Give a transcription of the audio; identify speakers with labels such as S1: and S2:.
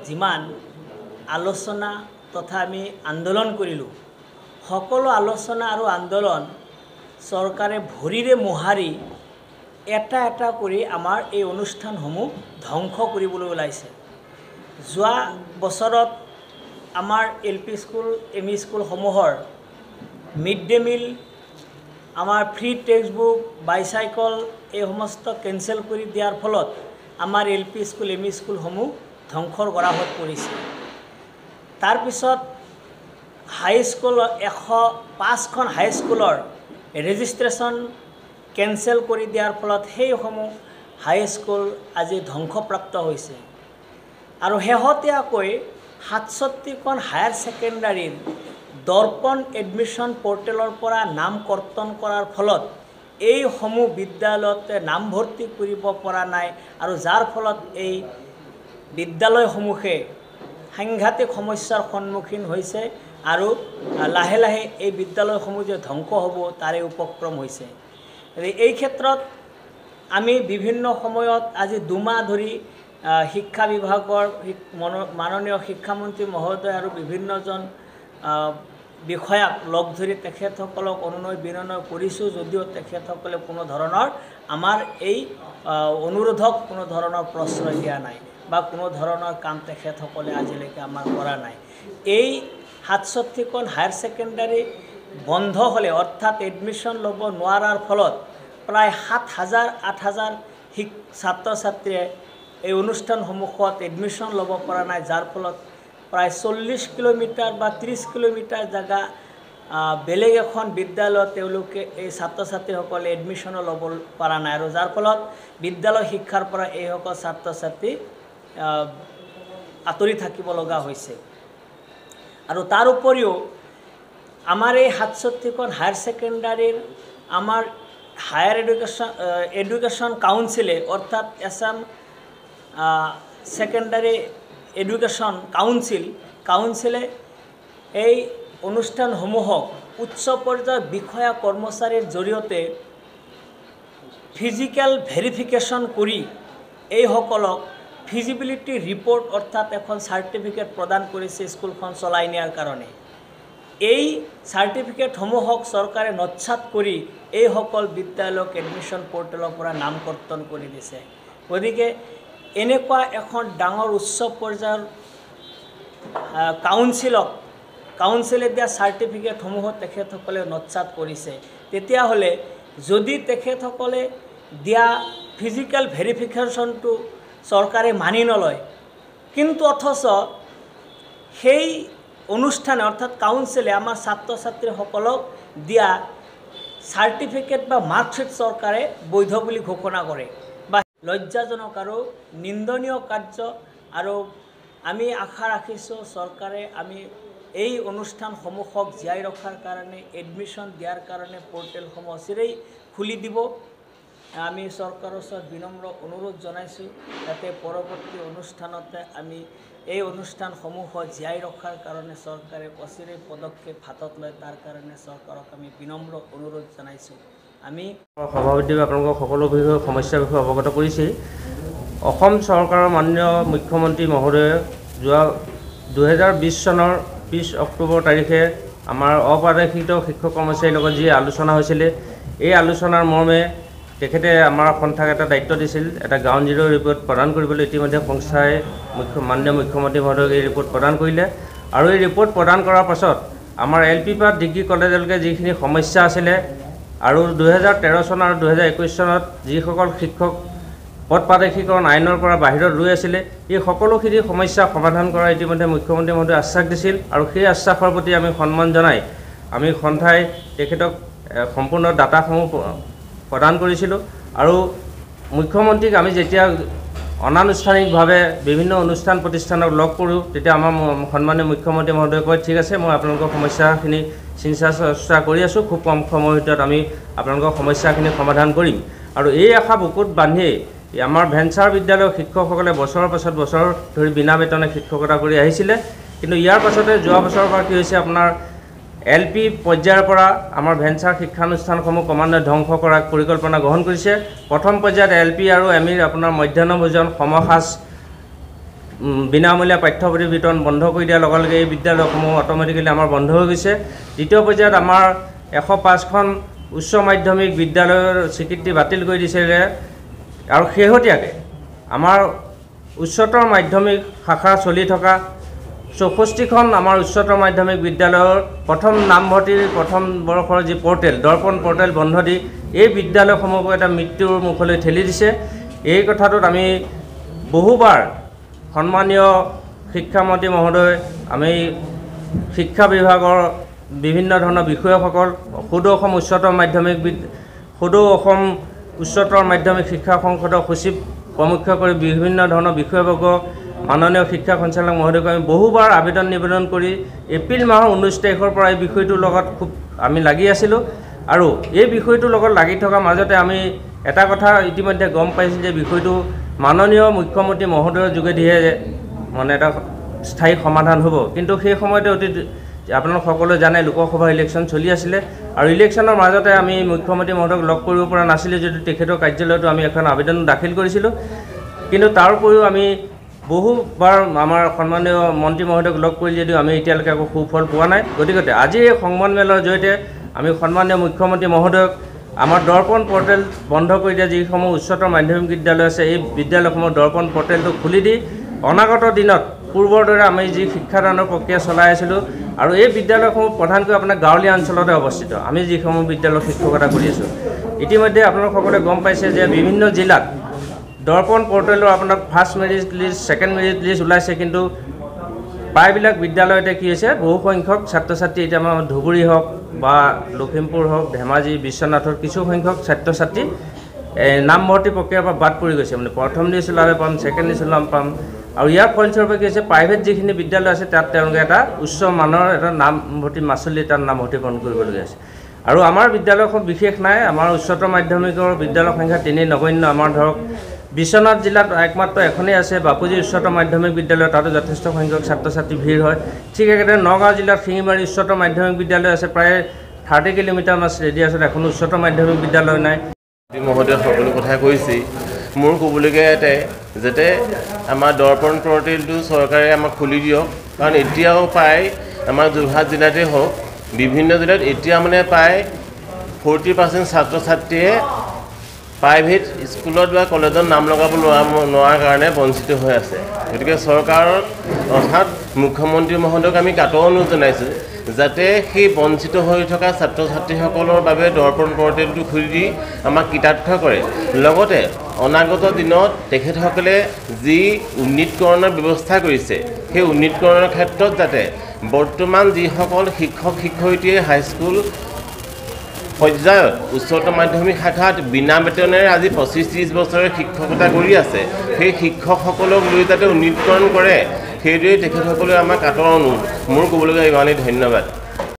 S1: যিমান আলোচনা তথা আমি আন্দোলন কৰিলোঁ সকলো আলোচনা আৰু আন্দোলন চৰকাৰে ভৰিৰে মোহাৰি এটা এটা কৰি আমাৰ এই অনুষ্ঠানসমূহ ধ্বংস কৰিবলৈ ওলাইছে। যোৱা বছৰত আমাৰ LP স্কুল ME স্কুলসমূহৰ মিড ডে মিল আমাৰ ফ্ৰী টেক্সট বুক বাইচাইকেল এই সমস্ত কেঞ্চেল কৰি দিয়াৰ ফলত আমাৰ LP স্কুল ME স্কুলসমূহ ধ্বংসৰ গৰাহত পৰিছে। তাৰ পিছত হাইস্কুল 105খন হাইস্কুলৰ ৰেজিষ্ট্ৰেশ্যন কেঞ্চেল কৰি দিয়াৰ ফলত সেইসমূহ হাইস্কুল আজি ধ্বংসপ্ৰাপ্ত হৈছে। আৰু শেহতীয়াকৈ 67খন হায়াৰ ছেকেণ্ডাৰীৰ দৰ্পণ এডমিশ্যন পৰ্টেলৰ পৰা নাম কৰ্তন কৰাৰ ফলত এইসমূহ বিদ্যালয়ত নামভৰ্তি কৰিব পৰা নাই আৰু যাৰ ফলত এই বিদ্যালয়সমূহে সাংঘাতিক সমস্যাৰ সন্মুখীন হৈছে আৰু লাহে লাহে এই বিদ্যালয়সমূহ যে ধ্বংস হ'ব তাৰে উপক্ৰম হৈছে। এই ক্ষেত্ৰত আমি বিভিন্ন সময়ত আজি দুমাহ ধৰি শিক্ষা বিভাগৰ মাননীয় শিক্ষামন্ত্ৰী মহোদয় আৰু বিভিন্নজন বিষয়াক লগ ধৰি তেখেতসকলক অনুনয় বিনয় কৰিছোঁ, যদিও তেখেতসকলে কোনো ধৰণৰ আমাৰ এই অনুৰোধক কোনো ধৰণৰ প্ৰশ্ৰয় দিয়া নাই বা কোনো ধৰণৰ কাম তেখেতসকলে আজিলৈকে আমাৰ কৰা নাই। এই 67খন হায়াৰ ছেকেণ্ডাৰী বন্ধ হ'লে অৰ্থাৎ এডমিশ্যন ল'ব নোৱাৰাৰ ফলত প্ৰায় 7,000-8,000 ছাত্ৰ ছাত্ৰীয়ে এই অনুষ্ঠানসমূহত এডমিশ্যন ল'ব পৰা নাই, যাৰ ফলত প্ৰায় 40 কিলোমিটাৰ বা 30 কিলোমিটাৰ জেগা বেলেগ এখন বিদ্যালয়ত তেওঁলোকে এই ছাত্ৰ ছাত্ৰীসকলে এডমিশ্যনো ল'ব পৰা নাই আৰু যাৰ ফলত বিদ্যালয় শিক্ষাৰ পৰা এইসকল ছাত্ৰ ছাত্ৰী আঁতৰি থাকিব লগা হৈছে। আৰু তাৰ উপৰিও আমাৰ এই 67খন হায়াৰ ছেকেণ্ডাৰীৰ আমাৰ হায়াৰ এডুকেশ্যন কাউন্সিলে অৰ্থাৎ আসাম ছেকেণ্ডাৰী এডুকেশ্যন কাউন্সিলে এই অনুষ্ঠানসমূহক উচ্চ পৰ্যায়ৰ বিষয়া কৰ্মচাৰীৰ জৰিয়তে ফিজিকেল ভেৰিফিকেশ্যন কৰি এইসকলক ফিজিবিলিটি ৰিপৰ্ট অৰ্থাৎ এখন চাৰ্টিফিকেট প্ৰদান কৰিছে স্কুলখন চলাই নিয়াৰ কাৰণে। এই চাৰ্টিফিকেটসমূহক চৰকাৰে নৎসাত কৰি এইসকল বিদ্যালয়ক এডমিশ্যন পৰ্টেলৰ পৰা নাম কৰ্তন কৰি দিছে। গতিকে এনেকুৱা এখন ডাঙৰ উচ্চ পৰ্যায়ৰ কাউন্সিলে দিয়া চাৰ্টিফিকেটসমূহ তেখেতসকলে নৎসাত কৰিছে। তেতিয়াহ'লে যদি তেখেতসকলে দিয়া ফিজিকেল ভেৰিফিকেশ্যনটো চৰকাৰে মানি নলয়, কিন্তু অথচ সেই অনুষ্ঠানে অৰ্থাৎ কাউন্সিলে আমাৰ ছাত্ৰ ছাত্ৰীসকলক দিয়া চাৰ্টিফিকেট বা মাৰ্কশ্বিট চৰকাৰে বৈধ বুলি ঘোষণা কৰে বা লজ্জাজনক আৰু নিন্দনীয় কাৰ্য। আৰু আমি আশা ৰাখিছোঁ চৰকাৰে আমি এই অনুষ্ঠানসমূহক জীয়াই ৰখাৰ কাৰণে এডমিশ্যন দিয়াৰ কাৰণে পৰ্টেলসমূহ অচিৰেই খুলি দিব। আমি চৰকাৰৰ ওচৰত বিনম্ৰ অনুৰোধ জনাইছোঁ যাতে পৰৱৰ্তী অনুষ্ঠানতে আমি এই অনুষ্ঠানসমূহ জীয়াই ৰখাৰ কাৰণে চৰকাৰে অচিৰেই পদক্ষেপ হাতত লয়, তাৰ কাৰণে চৰকাৰক আমি বিনম্ৰ অনুৰোধ জনাইছোঁ। আমি
S2: সভাপতি আপোনালোকক সকলো সমস্যাৰ বিষয়ে অৱগত কৰিছেই। অসম চৰকাৰৰ মাননীয় মুখ্যমন্ত্ৰী মহোদয়ে যোৱা 2020 চনৰ 20 অক্টোবৰ তাৰিখে আমাৰ অপ্ৰাদেশিত শিক্ষক কৰ্মচাৰীৰ লগত যি আলোচনা হৈছিলে, এই আলোচনাৰ মৰ্মে তেখেতে আমাৰ সন্থাক এটা দায়িত্ব দিছিল, এটা গ্ৰাউণ্ড জিৰ' ৰিপৰ্ট প্ৰদান কৰিবলৈ। ইতিমধ্যে সংস্থাই মাননীয় মুখ্যমন্ত্ৰী মহোদয়ক এই ৰিপৰ্ট প্ৰদান কৰিলে আৰু এই ৰিপৰ্ট প্ৰদান কৰাৰ পাছত আমাৰ LP পৰা ডিগ্ৰী কলেজলৈকে যিখিনি সমস্যা আছিলে আৰু 2013 চন আৰু 2021 চনত যিসকল শিক্ষক পদ প্ৰাদেশিকৰণ আইনৰ পৰা বাহিৰত ৰৈ আছিলে, এই সকলোখিনি সমস্যা সমাধান কৰা ইতিমধ্যে মুখ্যমন্ত্ৰী মহোদয়ে আশ্বাস দিছিল আৰু সেই আশ্বাসৰ প্ৰতি আমি সন্মান জনাই আমি সন্থাই তেখেতক সম্পূৰ্ণ ডাটাসমূহ প্ৰদান কৰিছিলোঁ। আৰু মুখ্যমন্ত্ৰীক আমি যেতিয়া অনানুষ্ঠানিকভাৱে বিভিন্ন অনুষ্ঠান প্ৰতিষ্ঠানক লগ কৰোঁ, তেতিয়া আমাৰ সন্মানীয় মুখ্যমন্ত্ৰী মহোদয়ে কয়, ঠিক আছে, মই আপোনালোকৰ সমস্যাখিনি চিন্তা চৰ্চা কৰি আছোঁ, খুব কম সময়ৰ ভিতৰত আমি আপোনালোকৰ সমস্যাখিনি সমাধান কৰিম। আৰু এই আশা বুকুত বান্ধিয়েই আমাৰ ভেঞ্চাৰ বিদ্যালয়ৰ শিক্ষকসকলে বছৰৰ পাছত বছৰ ধৰি বিনা বেতনে শিক্ষকতা কৰি আহিছিলে। কিন্তু ইয়াৰ পাছতে যোৱা বছৰৰ পৰা কি হৈছে, আপোনাৰ LP পৰ্যায়ৰ পৰা আমাৰ ভেঞ্চাৰ শিক্ষানুষ্ঠানসমূহ ক্ৰমান্বয়ে ধ্বংস কৰাৰ পৰিকল্পনা গ্ৰহণ কৰিছে। প্ৰথম পৰ্যায়ত LP আৰু ME আপোনাৰ মধ্যাহ্ন ভোজন সমসাজ বিনামূলীয়া পাঠ্যপুথি বিতৰণ বন্ধ কৰি দিয়াৰ লগে লগে এই বিদ্যালয়সমূহ অট'মেটিকেলি আমাৰ বন্ধ হৈ গৈছে। দ্বিতীয় পৰ্যায়ত আমাৰ 105খন উচ্চ মাধ্যমিক বিদ্যালয়ৰ স্বীকৃতি বাতিল কৰি দিছিলে আৰু শেহতীয়াকৈ আমাৰ উচ্চতৰ মাধ্যমিক শাখা চলি থকা 64খন আমাৰ উচ্চতৰ মাধ্যমিক বিদ্যালয়ৰ প্ৰথম নামভৰ্তিৰ প্ৰথম বৰ্ষৰ যি পৰ্টেল দৰ্পণ পৰ্টেল বন্ধ দি এই বিদ্যালয়সমূহক এটা মৃত্যুৰ মুখলৈ ঠেলি দিছে। এই কথাটোত আমি বহুবাৰ সন্মানীয় শিক্ষামন্ত্ৰী মহোদয়, আমি শিক্ষা বিভাগৰ বিভিন্ন ধৰণৰ বিষয়াসকল, সদৌ অসম উচ্চতৰ মাধ্যমিক শিক্ষা সংসদৰ সচিব প্ৰমুখ কৰি বিভিন্ন ধৰণৰ বিষয়বৰ্গ মাননীয় শিক্ষা সঞ্চালক মহোদয়ক আমি বহুবাৰ আবেদন নিবেদন কৰি এপ্ৰিল মাহৰ 19 তাৰিখৰ পৰা এই বিষয়টোৰ লগত খুব আমি লাগি আছিলোঁ আৰু এই বিষয়টোৰ লগত লাগি থকাৰ মাজতে আমি এটা কথা ইতিমধ্যে গম পাইছোঁ যে বিষয়টো মাননীয় মুখ্যমন্ত্ৰী মহোদয়ৰ যোগেদিহে মানে এটা স্থায়ী সমাধান হ'ব। কিন্তু সেই সময়তে আপোনালোক সকলোৱে জানে লোকসভা ইলেকশ্যন চলি আছিলে আৰু ইলেকশ্যনৰ মাজতে আমি মুখ্যমন্ত্ৰী মহোদয়ক লগ কৰিব পৰা নাছিলোঁ, যদিও তেখেতৰ কাৰ্যালয়তো আমি এখন আবেদন দাখিল কৰিছিলোঁ। কিন্তু তাৰ উপৰিও আমি বহুবাৰ আমাৰ সন্মানীয় মন্ত্ৰী মহোদয়ক লগ কৰি যদিও আমি এতিয়ালৈকে একো সুফল পোৱা নাই। গতিকে আজি এই সংবাদমেলৰ জৰিয়তে আমি সন্মানীয় মুখ্যমন্ত্ৰী মহোদয়ক আমাৰ দৰ্পণ পৰ্টেল বন্ধ কৰি দিয়া যিসমূহ উচ্চতৰ মাধ্যমিক বিদ্যালয় আছে এই বিদ্যালয়সমূহৰ দৰ্পণ পৰ্টেলটো খুলি দি অনাগত দিনত পূৰ্বৰ দৰে আমি যি শিক্ষাদানৰ প্ৰক্ৰিয়া চলাই আছিলোঁ আৰু এই বিদ্যালয়সমূহ প্ৰধানকৈ আপোনাৰ গাঁৱলীয়া অঞ্চলতে অৱস্থিত, আমি যিসমূহ বিদ্যালয়ত শিক্ষকতা কৰি আছোঁ। ইতিমধ্যে আপোনালোক সকলোৱে গম পাইছে যে বিভিন্ন জিলাত দৰ্পণ পৰ্টেলৰ আপোনাৰ first merit list, second merit list ওলাইছে, কিন্তু প্ৰায়বিলাক বিদ্যালয়তে কি হৈছে বহু সংখ্যক ছাত্ৰ ছাত্ৰী এতিয়া আমাৰ ধুবুৰী হওক বা লখিমপুৰ হওক, ধেমাজি, বিশ্বনাথৰ কিছু সংখ্যক ছাত্ৰ ছাত্ৰী নামভৰ্তি প্ৰক্ৰিয়াৰ পৰা বাদ পৰি গৈছে। মানে প্ৰথম লিষ্ট ওলালে পাম, ছেকেণ্ড লিষ্ট ওলাম পাম আৰু ইয়াৰ ফলস্বৰূপে কি হৈছে প্ৰাইভেট যিখিনি বিদ্যালয় আছে তাত তেওঁলোকে এটা উচ্চ মানৰ এটা নামভৰ্তি মাচুলি তাত নামভৰ্তি প্ৰদান কৰিবলগীয়া আছে। আৰু আমাৰ বিদ্যালয়খন বিশেষ নাই, আমাৰ উচ্চতৰ মাধ্যমিকৰ বিদ্যালয়ৰ সংখ্যা 3 নগণ্য। আমাৰ ধৰক বিশ্বনাথ জিলাত একমাত্ৰ এখনেই আছে বাপুজী উচ্চতৰ মাধ্যমিক বিদ্যালয়, তাতো যথেষ্ট সংখ্যক ছাত্ৰ ছাত্ৰী ভিৰ হয়। ঠিক একেদৰে নগাঁও জিলাত শিঙিমাৰী উচ্চতৰ মাধ্যমিক বিদ্যালয় আছে, প্ৰায় 30 কিলোমিটাৰ মান ৰেডিয়াছত এখন উচ্চতৰ মাধ্যমিক বিদ্যালয় নাই।
S3: মহোদয় সকলো কথা কৈছে, মোৰ ক'বলগীয়া এটাই যাতে আমাৰ দৰ্পণ পৰ্টেলটো চৰকাৰে আমাক খুলি দিয়ক, কাৰণ এতিয়াও প্ৰায় আমাৰ যোৰহাট জিলাতে হওক বিভিন্ন জিলাত এতিয়া মানে প্ৰায় 40% ছাত্ৰ ছাত্ৰীয়ে প্ৰাইভেট স্কুলত বা কলেজত নাম লগাব নোৱাৰাৰ কাৰণে বঞ্চিত হৈ আছে। গতিকে চৰকাৰৰ অৰ্থাৎ মুখ্যমন্ত্ৰী মহোদয়ক আমি কাটৰ অনুৰোধ জনাইছোঁ যাতে সেই বঞ্চিত হৈ থকা ছাত্ৰ ছাত্ৰীসকলৰ বাবে দৰ্পণ পৰ্টেলটো খুলি দি আমাক কৃতাৰ্থ কৰে। লগতে অনাগত দিনত তেখেতসকলে যি উন্নীতকৰণৰ ব্যৱস্থা কৰিছে সেই উন্নীতকৰণৰ ক্ষেত্ৰত যাতে বৰ্তমান যিসকল শিক্ষক শিক্ষয়িত্ৰীয়ে হাইস্কুল পৰ্যায়ত উচ্চতৰ মাধ্যমিক শাখাত বিনা বেতনেৰে আজি 25-30 বছৰে শিক্ষকতা কৰি আছে, সেই শিক্ষকসকলক লৈ যাতে উন্নীতকৰণ কৰে সেইদৰে তেখেতসকলে আমাক কাটৰ অনুৰোধ। মোৰ ক'বলগীয়া ইমানেই। ধন্যবাদ।